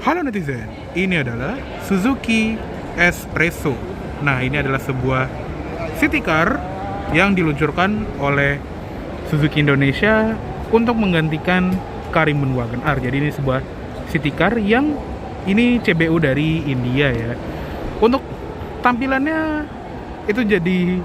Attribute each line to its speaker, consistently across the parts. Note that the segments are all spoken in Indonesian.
Speaker 1: Halo netizen, ini adalah Suzuki Espresso. Nah, ini adalah sebuah city car yang diluncurkan oleh Suzuki Indonesia untuk menggantikan Karimun Wagon R. Jadi ini sebuah city car yang ini CBU dari India ya. Untuk tampilannya itu jadi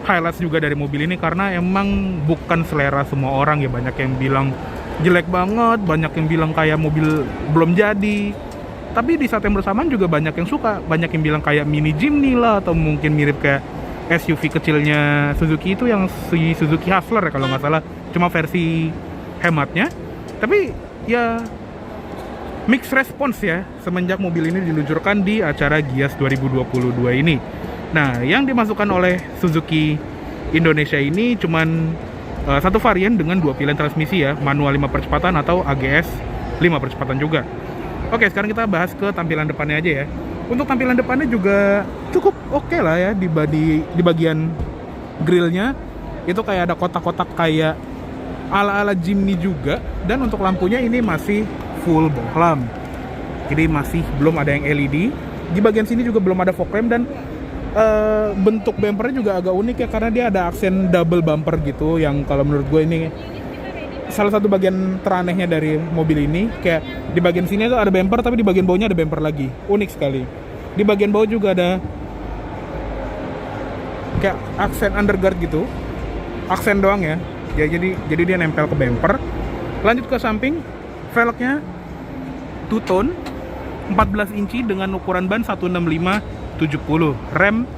Speaker 1: highlights juga dari mobil ini karena emang bukan selera semua orang ya. Banyak yang bilang jelek banget, banyak yang bilang kayak mobil belum jadi. Tapi di saat yang bersamaan juga banyak yang suka, banyak yang bilang kayak mini Jimny lah, atau mungkin mirip kayak SUV kecilnya Suzuki itu yang si Suzuki Hustler ya kalau nggak salah, cuma versi hematnya. Tapi ya mixed response ya semenjak mobil ini diluncurkan di acara Gias 2022 ini. Nah, yang dimasukkan oleh Suzuki Indonesia ini cuman satu varian dengan dua pilihan transmisi ya, manual 5 percepatan atau AGS 5 percepatan juga. Oke, sekarang kita bahas ke tampilan depannya aja ya. Untuk tampilan depannya juga cukup oke lah ya. Di bagian grillnya itu kayak ada kotak-kotak kayak ala-ala Jimny juga. Dan untuk lampunya ini masih full bohlam, jadi masih belum ada yang LED. Di bagian sini juga belum ada fog lamp. Dan bentuk bumpernya juga agak unik ya, karena dia ada aksen double bumper gitu, yang kalau menurut gue ini salah satu bagian teranehnya dari mobil ini. Kayak di bagian sini tuh ada bumper, tapi di bagian bawahnya ada bumper lagi, unik sekali. Di bagian bawah juga ada kayak aksen underguard gitu, aksen doang ya, jadi dia nempel ke bumper. Lanjut ke samping, velgnya two tone 14 inci dengan ukuran ban 165/70. Rem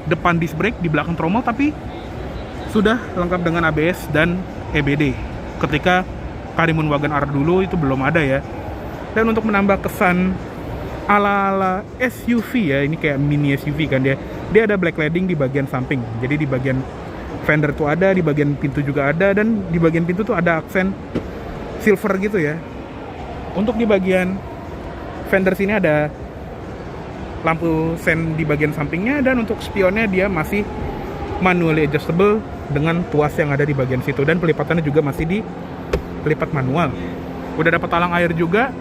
Speaker 1: depan disc brake, di belakang tromol, tapi sudah lengkap dengan ABS dan EBD. Ketika Karimun Wagon R dulu itu belum ada ya. Dan untuk menambah kesan ala-ala SUV ya, ini kayak mini SUV kan dia ada black cladding di bagian samping. Jadi di bagian fender tuh ada, di bagian pintu juga ada, dan di bagian pintu tuh ada aksen silver gitu ya. Untuk di bagian fender sini ada lampu sen di bagian sampingnya, dan untuk spionnya dia masih manually adjustable dengan tuas yang ada di bagian situ, dan pelipatannya juga masih dilipat manual. Udah dapat talang air juga.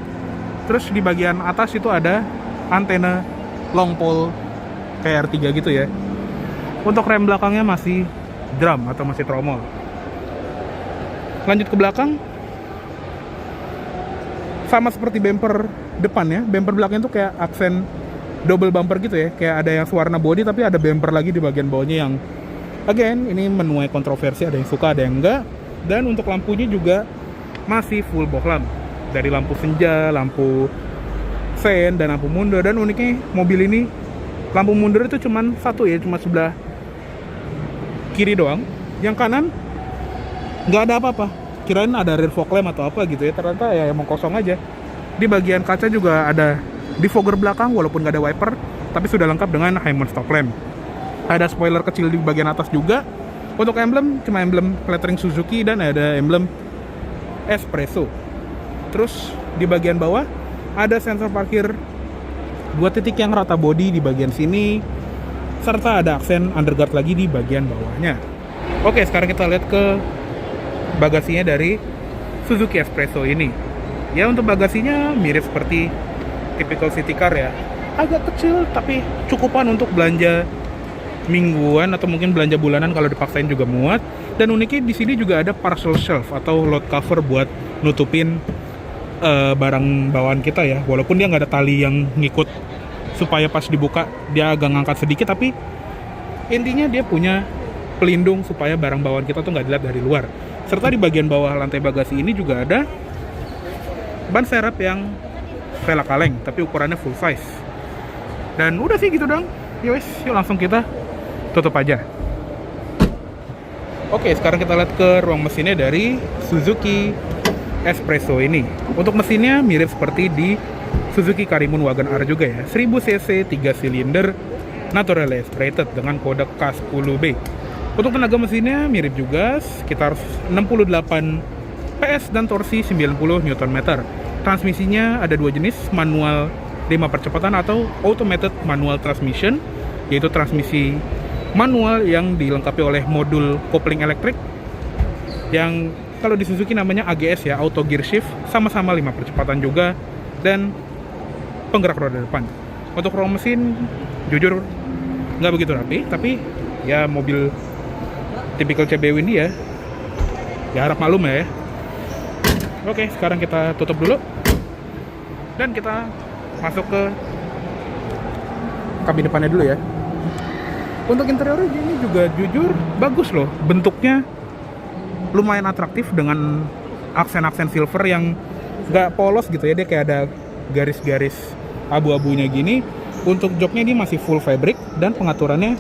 Speaker 1: Terus di bagian atas itu ada antena long pole kayak R3 gitu ya. Untuk rem belakangnya masih drum atau masih tromol. Lanjut ke belakang, sama seperti bumper depan ya, bumper belakang itu kayak aksen double bumper gitu ya, kayak ada yang warna body tapi ada bumper lagi di bagian bawahnya yang again ini menuai kontroversi, ada yang suka ada yang enggak. Dan untuk lampunya juga masih full bohlam, dari lampu senja, lampu sen, dan lampu mundur. Dan uniknya mobil ini lampu mundur itu cuman satu ya, cuma sebelah kiri doang, yang kanan nggak ada apa-apa. Kirain ada rear fog lamp atau apa gitu ya, ternyata ya emang kosong aja. Di bagian kaca juga ada defogger belakang, walaupun nggak ada wiper, tapi sudah lengkap dengan high mount stop lamp. Ada spoiler kecil di bagian atas juga. Untuk emblem cuma emblem lettering Suzuki, dan ada emblem Espresso. Terus di bagian bawah ada sensor parkir 2 titik yang rata body di bagian sini, serta ada aksen underguard lagi di bagian bawahnya. Oke, sekarang kita lihat ke bagasinya dari Suzuki Espresso ini. Ya, untuk bagasinya mirip seperti typical city car ya, agak kecil tapi cukupan untuk belanja mingguan atau mungkin belanja bulanan kalau dipaksain juga muat. Dan uniknya di sini juga ada parcel shelf atau load cover buat nutupin barang bawaan kita ya, walaupun dia nggak ada tali yang ngikut supaya pas dibuka dia agak ngangkat sedikit, tapi intinya dia punya pelindung supaya barang bawaan kita tuh nggak dilihat dari luar. Serta di bagian bawah lantai bagasi ini juga ada ban serep yang velg kaleng tapi ukurannya full size. Dan udah sih gitu dong. Yuk langsung kita tutup aja. Oke, sekarang kita lihat ke ruang mesinnya dari Suzuki Espresso ini. Untuk mesinnya mirip seperti di Suzuki Karimun Wagon R juga ya. 1000 cc 3 silinder naturally aspirated dengan kode K10B. Untuk tenaga mesinnya mirip juga, sekitar 68 PS dan torsi 90 Nm. Transmisinya ada dua jenis, manual 5 percepatan atau automated manual transmission, yaitu transmisi manual yang dilengkapi oleh modul kopling elektrik yang kalau di Suzuki namanya AGS ya, auto gear shift, sama-sama 5 percepatan juga. Dan penggerak roda depan. Untuk ruang mesin jujur nggak begitu rapi, tapi ya mobil tipikal CBW ini ya harap maklum ya. Oke, sekarang kita tutup dulu dan kita masuk ke kabin depannya dulu ya. Untuk interiornya ini juga jujur bagus loh, bentuknya lumayan atraktif dengan aksen-aksen silver yang nggak polos gitu ya, dia kayak ada garis-garis abu-abunya gini. Untuk joknya ini masih full fabric dan pengaturannya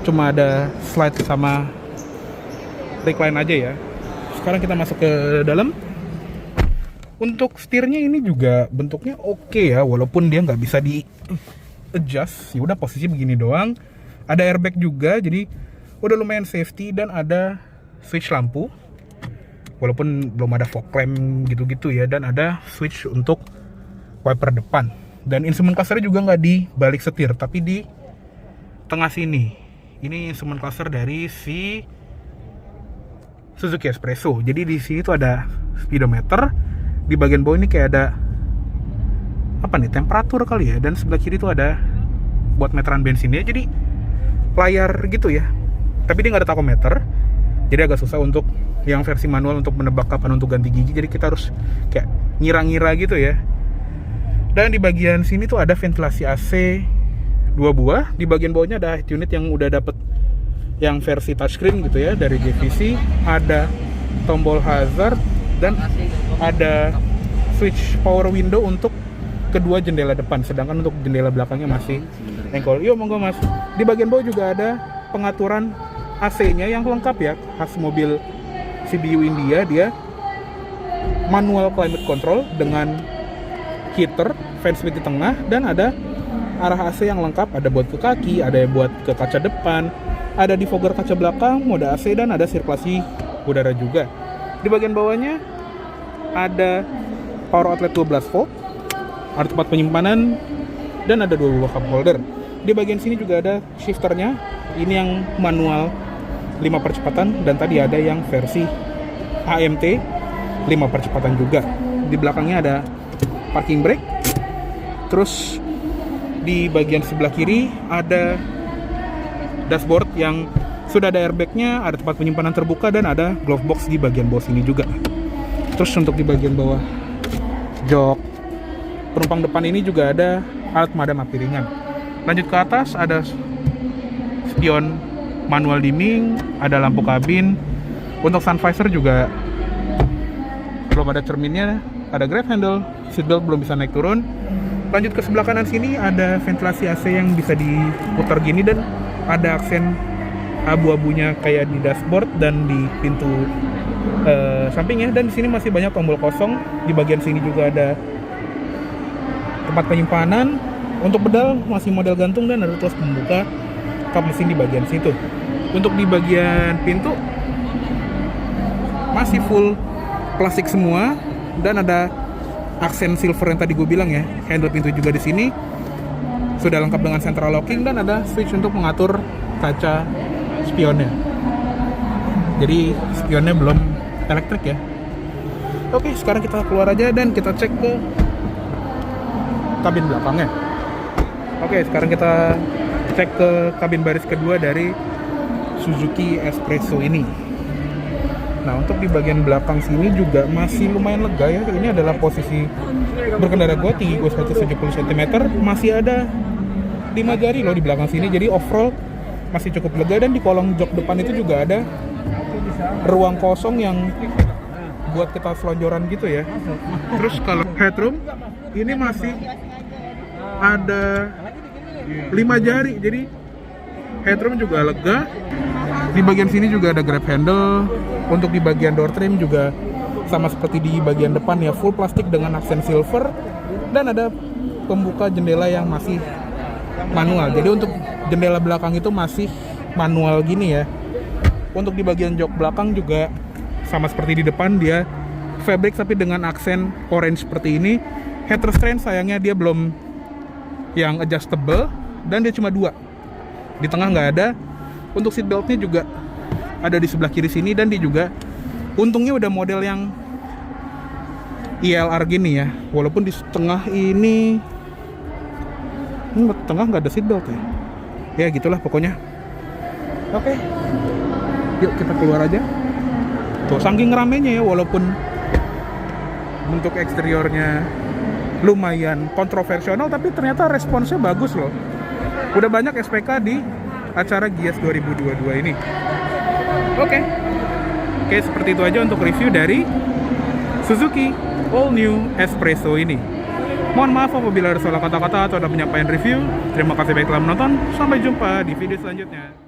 Speaker 1: cuma ada slide sama recline aja ya. Sekarang kita masuk ke dalam. Untuk setirnya ini juga bentuknya oke ya, walaupun dia nggak bisa di adjust, ya udah posisi begini doang. Ada airbag juga, jadi udah lumayan safety dan ada switch lampu. Walaupun belum ada fog lamp gitu-gitu ya, dan ada switch untuk wiper depan. Dan instrument cluster juga nggak di balik setir, tapi di tengah sini. Ini instrument cluster dari si Suzuki Espresso. Jadi di sini tuh ada speedometer. Di bagian bawah ini kayak ada apa nih, temperatur kali ya. Dan sebelah kiri tuh ada buat meteran bensinnya. Jadi layar gitu ya, tapi dia nggak ada tachometer, jadi agak susah untuk yang versi manual untuk menebak kapan untuk ganti gigi. Jadi kita harus kayak ngira-ngira gitu ya. Dan di bagian sini tuh ada ventilasi AC 2 buah. Di bagian bawahnya ada head unit yang udah dapet yang versi touchscreen gitu ya dari JVC. Ada tombol hazard dan ada switch power window untuk kedua jendela depan, sedangkan untuk jendela belakangnya masih engkol. Yuk monggo mas. Di bagian bawah juga ada pengaturan AC-nya yang lengkap ya, khas mobil CBU India. Dia manual climate control dengan heater, fan speed di tengah, dan ada arah AC yang lengkap. Ada buat ke kaki, ada buat ke kaca depan, ada defogger kaca belakang, mode AC, dan ada sirkulasi udara juga. Di bagian bawahnya ada power outlet 12 volt, ada tempat penyimpanan, dan ada 2 buah cup holder. Di bagian sini juga ada shifternya, ini yang manual 5 percepatan, dan tadi ada yang versi AMT 5 percepatan juga. Di belakangnya ada parking brake. Terus di bagian sebelah kiri ada dashboard yang sudah ada airbagnya, ada tempat penyimpanan terbuka, dan ada glove box di bagian bawah sini juga. Terus untuk di bagian bawah jok penumpang depan ini juga ada alat pemadam api ringan. Lanjut ke atas ada spion manual dimming, ada lampu kabin. Untuk sun visor juga belum ada cerminnya, ada grab handle, seatbelt belum bisa naik turun. Lanjut ke sebelah kanan sini ada ventilasi AC yang bisa diputar gini, dan ada aksen abu-abunya kayak di dashboard dan di pintu sampingnya. Dan di sini masih banyak tombol kosong. Di bagian sini juga ada tempat penyimpanan. Untuk pedal masih model gantung dan ada tuas pembuka kap mesin di bagian situ. Untuk di bagian pintu masih full plastik semua, dan ada aksen silver yang tadi gue bilang ya. Handle pintu juga di sini sudah lengkap dengan central locking, dan ada switch untuk mengatur kaca spionnya. Jadi spionnya belum elektrik ya. Oke, sekarang kita keluar aja dan kita cek ke kabin belakangnya. Oke, sekarang kita cek ke kabin baris kedua dari Suzuki Espresso ini. Nah, untuk di bagian belakang sini juga masih lumayan lega ya. Ini adalah posisi berkendara gue, tinggi gue 170 cm. Masih ada 5 jari loh di belakang sini. Jadi overall masih cukup lega. Dan di kolong jok depan itu juga ada ruang kosong yang buat kita selonjoran gitu ya. Terus kalau headroom ini masih ada 5 jari, jadi headroom juga lega. Di bagian sini juga ada grab handle. Untuk di bagian door trim juga sama seperti di bagian depan ya, full plastik dengan aksen silver, dan ada pembuka jendela yang masih manual. Jadi untuk jendela belakang itu masih manual gini ya. Untuk di bagian jok belakang juga sama seperti di depan, dia fabric tapi dengan aksen orange seperti ini. Head restraint sayangnya dia belum yang adjustable, dan dia cuma 2. Di tengah nggak ada. Untuk seat beltnya juga ada di sebelah kiri sini, dan dia juga untungnya udah model yang ILR gini ya. Walaupun di tengah ini Tengah nggak ada seatbelt ya. Ya gitulah pokoknya. Oke. Yuk kita keluar aja. Tuh saking ramenya ya, walaupun bentuk eksteriornya lumayan kontroversial, tapi ternyata responsnya bagus loh. Udah banyak SPK di acara Gias 2022 ini. Oke, seperti itu aja untuk review dari Suzuki All New Espresso ini. Mohon maaf apabila ada salah kata-kata atau ada penyampaian review. Terima kasih baik telah menonton. Sampai jumpa di video selanjutnya.